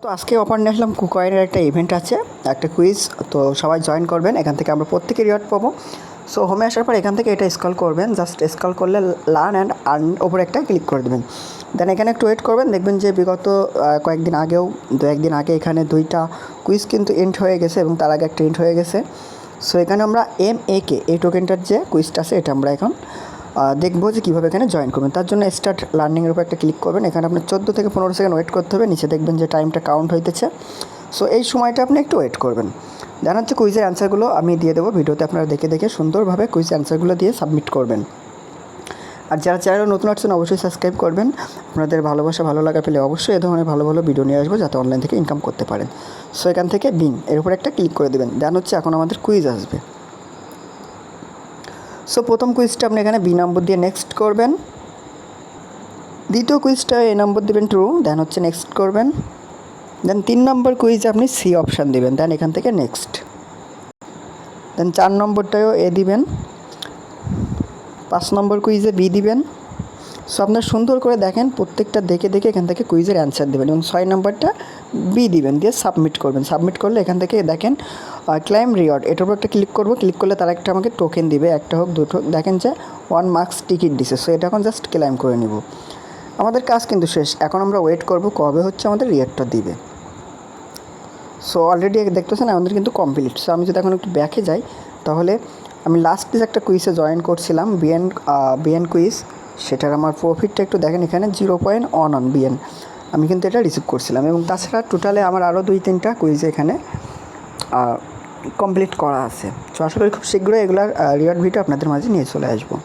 তো আজকে অফার নিয়ে আসলাম কুকয়েনের একটা ইভেন্ট আছে, একটা কুইজ। তো সবাই জয়েন করবেন, এখান থেকে আমরা প্রত্যেকে রিওয়ার্ড পাবো। সো হোমে আসার পর এখান থেকে এটা স্ক্রল করবেন, জাস্ট স্ক্রল করলে লার্ন অ্যান্ড আর্ন ওপরে একটা ক্লিক করে দেবেন। দেন এখানে একটু ওয়েট করবেন, দেখবেন যে বিগত কয়েকদিন আগেও একদিন আগে এখানে 2টা কুইজ কিন্তু এন্ড হয়ে গেছে এবং তার আগে একটা এন্ড হয়ে গেছে। সো এখানে আমরা MAK এই টোকেনটার যে কুইজটা আছে এটা আমরা এখন দেখবো যে কীভাবে এখানে জয়েন করবেন। তার জন্য স্টার্ট লার্নিংয়ের উপর একটা ক্লিক করবেন। এখানে আপনার 14 থেকে 15 সেকেন্ড ওয়েট করতে হবে, নিচে দেখবেন যে টাইমটা কাউন্ট হইতেছে। সো এই সময়টা আপনি একটু ওয়েট করবেন। দেন হচ্ছে কুইজের অ্যান্সারগুলো আমি দিয়ে দেবো ভিডিওতে, আপনারা দেখে দেখে সুন্দরভাবে কুইজ অ্যান্সারগুলো দিয়ে সাবমিট করবেন। আর যারা চ্যানেলে নতুন আসছেন অবশ্যই সাবস্ক্রাইব করবেন। আপনাদের ভালোবাসা ভালো লাগা পেলে অবশ্যই এ ধরনের ভালো ভালো ভিডিও নিয়ে আসবো, যাতে অনলাইন থেকে ইনকাম করতে পারেন। সো এখান থেকে বিন এর উপর একটা ক্লিক করে দেবেন। দেন হচ্ছে এখন আমাদের কুইজ আসবে। সো প্রথম কুইজটা আপনি এখানে বি নম্বর দিয়ে নেক্সট করবেন। দ্বিতীয় কুইজটা এ নম্বর দেবেন ট্রু, দেন হচ্ছে নেক্সট করবেন। দেন 3 নম্বর কুইজে আপনি সি অপশান দেবেন, দেন এখান থেকে নেক্সট। দেন 4 নম্বরটাও এ দিবেন। 5 নম্বর কুইজে বি দিবেন। সো আপনার সুন্দর করে দেখেন, প্রত্যেকটা দেখে দেখে এখান থেকে কুইজের অ্যান্সার দেবেন এবং 6 নম্বরটা বি দিবেন, দিয়ে সাবমিট করবেন। সাবমিট করলে এখান থেকে দেখেন ক্লাইম রিওয়ার্ড এটার উপর একটা ক্লিক করবো। ক্লিক করলে তারা একটা আমাকে টোকেন দিবে, একটা হোক দুটো, দেখেন যে 1 মার্কস টিকিট দিছে। সো এটা এখন জাস্ট ক্লাইম করে নিব। আমাদের কাজ কিন্তু শেষ, এখন আমরা ওয়েট করব কবে হচ্ছে আমাদের রিওয়ার্ডটা দিবে। সো অলরেডি দেখতেছেন আমাদের কিন্তু কমপ্লিট। সো আমি যদি এখন একটু ব্যাকে যাই, তাহলে আমি লাস্ট যে একটা কুইজে জয়েন করছিলাম বিএন কুইজ, সেটার আমার প্রফিটটা একটু দেখেন, এখানে 0.11 বিএন আমি কিন্তু এটা রিসিভ করছিলাম। এবং তাছাড়া টোটালে আমার আরও 2-3টা কুইজ এখানে কমপ্লিট করা আছে। তো আশা করি খুব শীঘ্রই এগুলার রিওয়ার্ড ভিডিও আপনাদের মাঝে নিয়ে চলে আসবো।